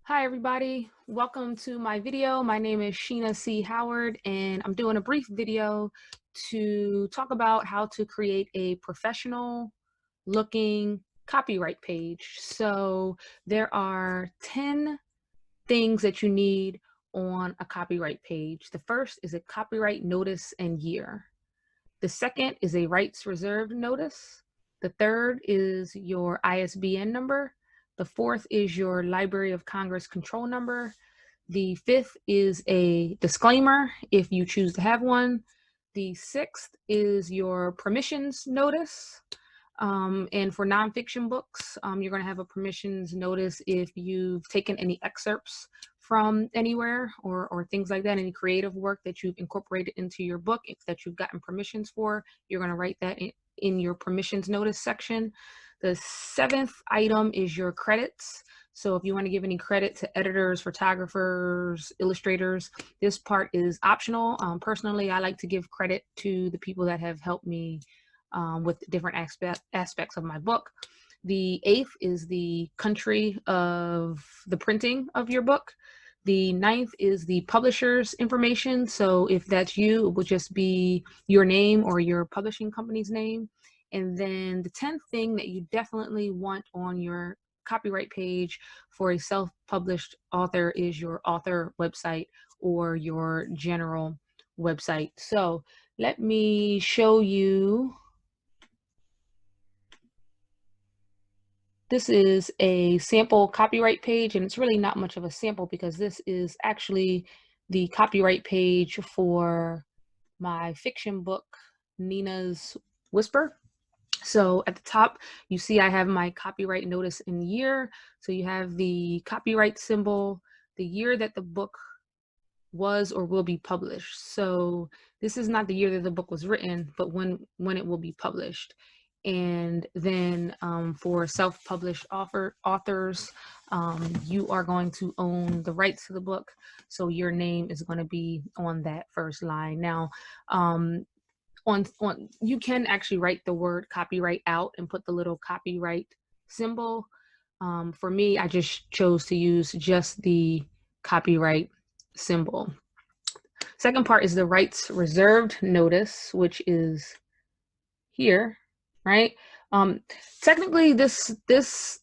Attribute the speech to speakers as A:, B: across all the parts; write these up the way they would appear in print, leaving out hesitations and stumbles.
A: Hi everybody, welcome to my video. My name is Sheena C. Howard and I'm doing a brief video to talk about how to create a professional looking copyright page. So there are 10 things that you need on a copyright page. The first is a copyright notice and year. The second is a rights reserved notice. The third is your ISBN number. The fourth is your Library of Congress control number. The fifth is a disclaimer if you choose to have one. The sixth is your permissions notice. And for nonfiction books, you're going to have a permissions notice if you've taken any excerpts from anywhere or things like that, any creative work that you've incorporated into your book that you've gotten permissions for, you're going to write that in your permissions notice section. The seventh item is your credits. So if you want to give any credit to editors, photographers, illustrators, this part is optional. Personally, I like to give credit to the people that have helped me with different aspects of my book. The eighth is the country of the printing of your book. The ninth is the publisher's information. So if that's you, it would just be your name or your publishing company's name. And then the 10th thing that you definitely want on your copyright page for a self-published author is your author website or your general website. So let me show you. This is a sample copyright page, and it's really not much of a sample because this is actually the copyright page for my fiction book, Nina's Whisper. So at the top, you see I have my copyright notice and year. So you have the copyright symbol, the year that the book was or will be published. So this is not the year that the book was written, but when it will be published. And then for self-published authors, you are going to own the rights to the book. So your name is going to be on that first line. Now, on you can actually write the word copyright out and put the little copyright symbol. For me, I just chose to use just the copyright symbol. Second part is the rights reserved notice, which is here, right? Technically, this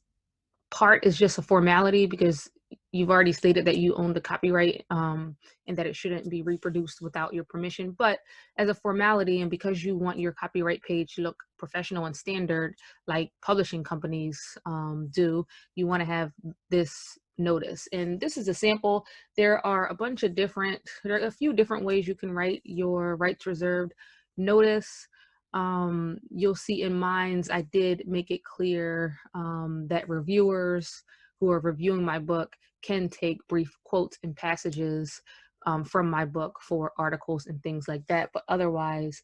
A: part is just a formality because you've already stated that you own the copyright and that it shouldn't be reproduced without your permission. But as a formality, and because you want your copyright page to look professional and standard like publishing companies do, you want to have this notice. And this is a sample. There are a few different ways you can write your rights reserved notice. You'll see in mine, I did make it clear that reviewers who are reviewing my book can take brief quotes and passages from my book for articles and things like that. But otherwise,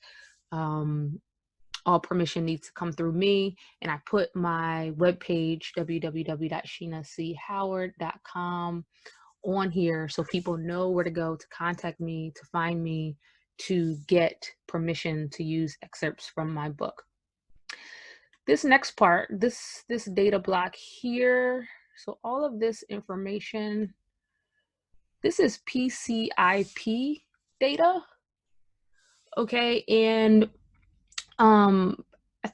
A: all permission needs to come through me. And I put my webpage, www.sheenachoward.com, on here so people know where to go to contact me, to find me, to get permission to use excerpts from my book. This next part, this data block here, so all of this information, this is PCIP data, okay? And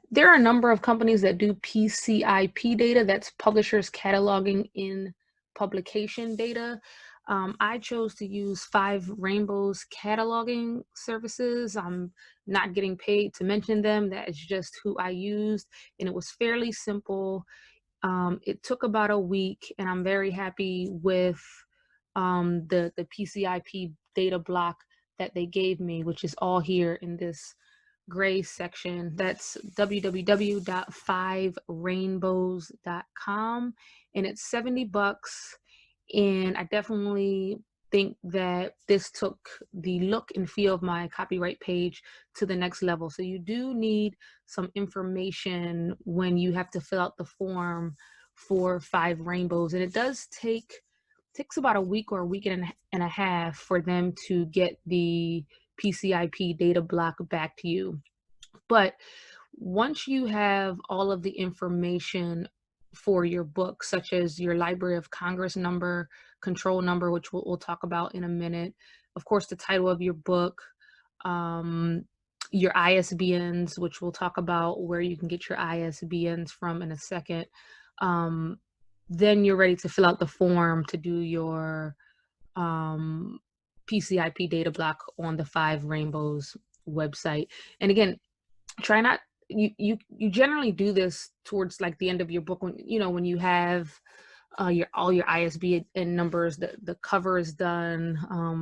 A: there are a number of companies that do PCIP data, that's publishers cataloging in publication data. I chose to use 5 Rainbows cataloging services. I'm not getting paid to mention them. That is just who I used, and it was fairly simple. It took about a week, and I'm very happy with the PCIP data block that they gave me, which is all here in this gray section. That's www.5rainbows.com, and it's $70. And I definitely think that this took the look and feel of my copyright page to the next level. So you do need some information when you have to fill out the form for 5 Rainbows, and it does takes about a week or a week and a half for them to get the PCIP data block back to you. But once you have all of the information for your book, such as your Library of Congress number, control number, which we'll talk about in a minute. Of course, the title of your book, your ISBNs, which we'll talk about where you can get your ISBNs from in a second. Then you're ready to fill out the form to do your PCIP data block on the Five Rainbows website. And again, try not, you generally do this towards like the end of your book, when when you have all your ISBN numbers, the cover is done.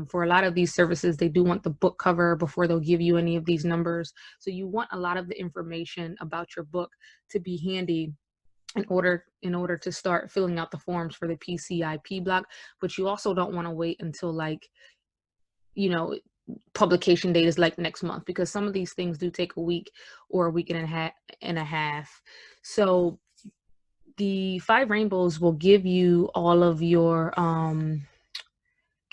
A: For a lot of these services, they do want the book cover before they'll give you any of these numbers. So you want a lot of the information about your book to be handy in order to start filling out the forms for the PCIP block. But you also don't want to wait until like, publication date is like next month, because some of these things do take a week or a week and a half. So the Five Rainbows will give you all of your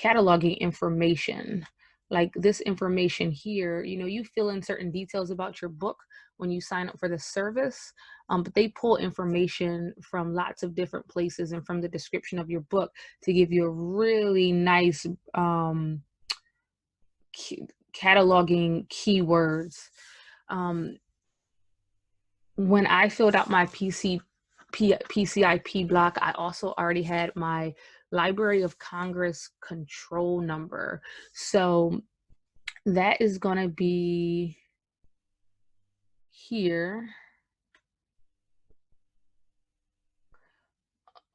A: cataloging information. Like this information here, you fill in certain details about your book when you sign up for the service, but they pull information from lots of different places and from the description of your book to give you a really nice cataloging keywords. When I filled out my PCIP block, I also already had my Library of Congress control number. So that is going to be here.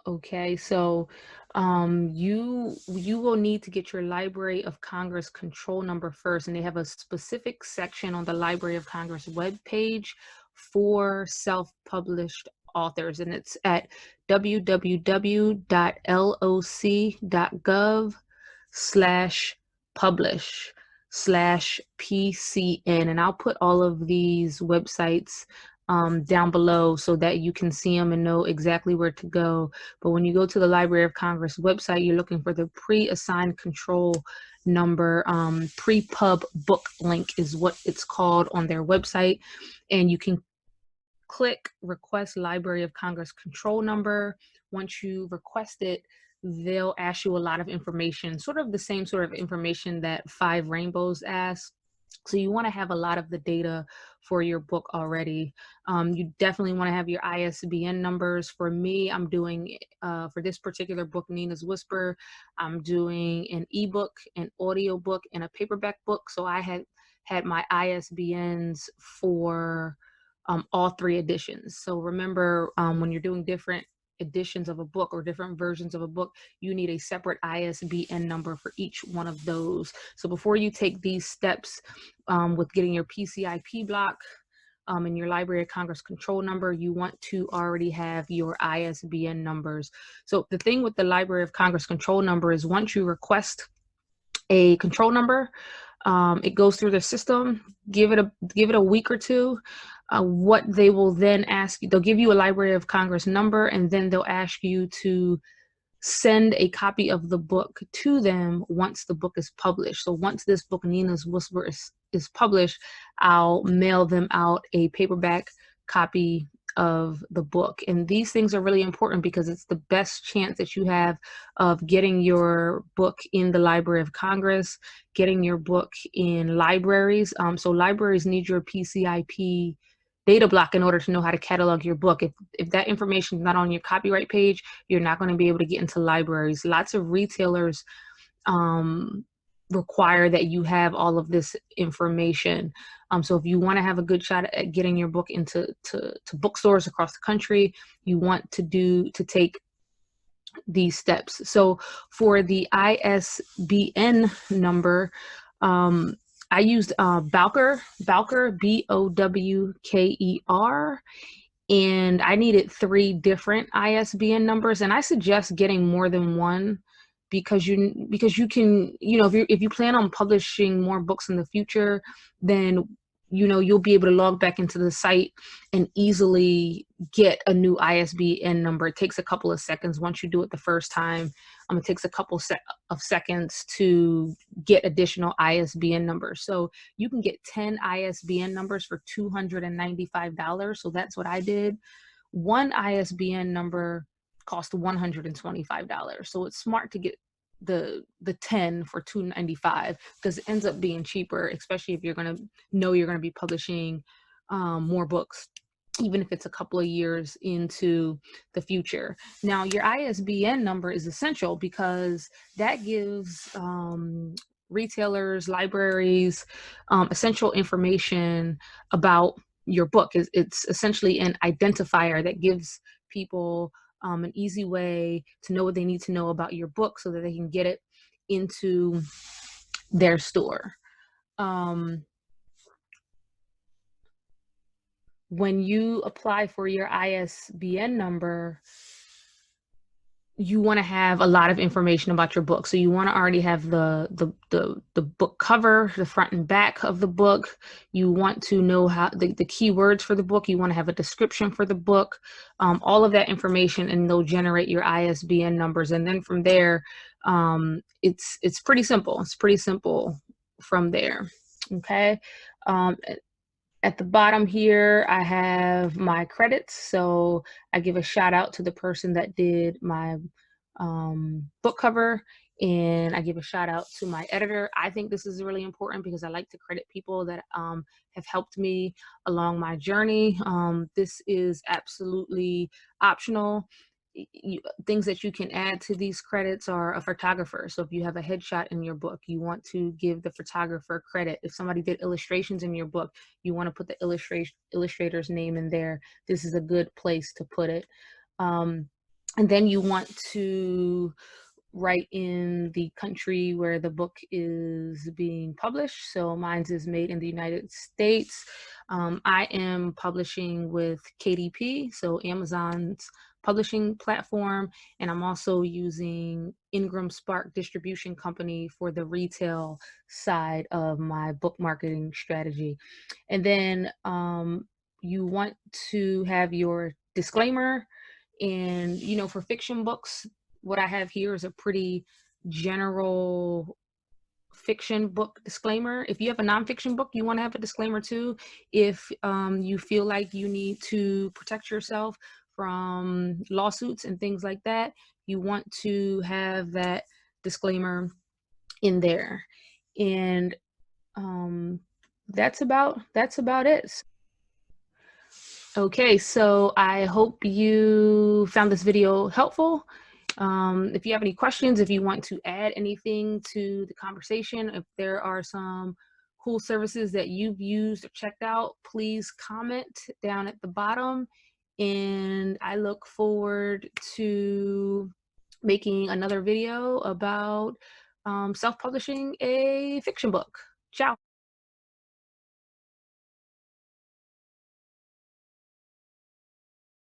A: Okay, so you will need to get your Library of Congress control number first, and they have a specific section on the Library of Congress webpage for self-published authors, and it's at www.loc.gov/publish/PCN, and I'll put all of these websites down below so that you can see them and know exactly where to go. But when you go to the Library of Congress website, you're looking for the pre-assigned control number. Pre-pub book link is what it's called on their website, and you can click request Library of Congress control number. Once you request it, they'll ask you a lot of information, sort of the same sort of information that Five Rainbows asks. So you want to have a lot of the data for your book already. You definitely want to have your ISBN numbers. For me, I'm doing, for this particular book, Nina's Whisper, I'm doing an ebook, an audio book, and a paperback book. So I had my ISBNs for all three editions. So remember, when you're doing different editions of a book or different versions of a book, you need a separate ISBN number for each one of those. So before you take these steps with getting your PCIP block and your Library of Congress control number, you want to already have your ISBN numbers. So the thing with the Library of Congress control number is once you request a control number, it goes through the system. Give it a week or two. What they will then ask you, they'll give you a Library of Congress number, and then they'll ask you to send a copy of the book to them once the book is published. So once this book, Nina's Whisper, is published, I'll mail them out a paperback copy of the book. And these things are really important because it's the best chance that you have of getting your book in the Library of Congress, getting your book in libraries. So libraries need your PCIP data block in order to know how to catalog your book. If that information is not on your copyright page, you're not going to be able to get into libraries. Lots of retailers require that you have all of this information. So if you want to have a good shot at getting your book into bookstores across the country, you want to take these steps. So for the ISBN number, I used Bowker, Bowker, and I needed 3 different ISBN numbers, and I suggest getting more than one because you can, if you plan on publishing more books in the future, then you'll be able to log back into the site and easily get a new ISBN number. It takes a couple of seconds. Once you do it the first time, it takes a couple of seconds to get additional ISBN numbers. So you can get 10 ISBN numbers for $295. So that's what I did. one ISBN number costs $125. So it's smart to get the 10 for $295 because it ends up being cheaper, especially if you're going to know you're going to be publishing more books, even if it's a couple of years into the future. Now, your ISBN number is essential because that gives retailers, libraries, essential information about your book. It's essentially an identifier that gives people an easy way to know what they need to know about your book so that they can get it into their store. When you apply for your ISBN number, you want to have a lot of information about your book. So you want to already have the book cover, the front and back of the book. You want to know how the keywords for the book. You want to have a description for the book, all of that information, and they'll generate your ISBN numbers. And then from there, it's pretty simple. It's pretty simple from there. Okay. At the bottom here, I have my credits. So I give a shout out to the person that did my book cover, and I give a shout out to my editor. I think this is really important because I like to credit people that have helped me along my journey. This is absolutely optional. Things that you can add to these credits are a photographer. So if you have a headshot in your book, you want to give the photographer credit. If somebody did illustrations in your book, you want to put the illustrator's name in there. This is a good place to put it. And then you want to write in the country where the book is being published. So mine is made in the United States. I am publishing with KDP, so Amazon's publishing platform, and I'm also using Ingram Spark Distribution Company for the retail side of my book marketing strategy. And then you want to have your disclaimer. And, for fiction books, what I have here is a pretty general fiction book disclaimer. If you have a nonfiction book, you want to have a disclaimer too. If you feel like you need to protect yourself from lawsuits and things like that, you want to have that disclaimer in there. And that's about it. Okay, so I hope you found this video helpful. If you have any questions, if you want to add anything to the conversation, if there are some cool services that you've used or checked out, please comment down at the bottom. And I look forward to making another video about self-publishing a fiction book. Ciao.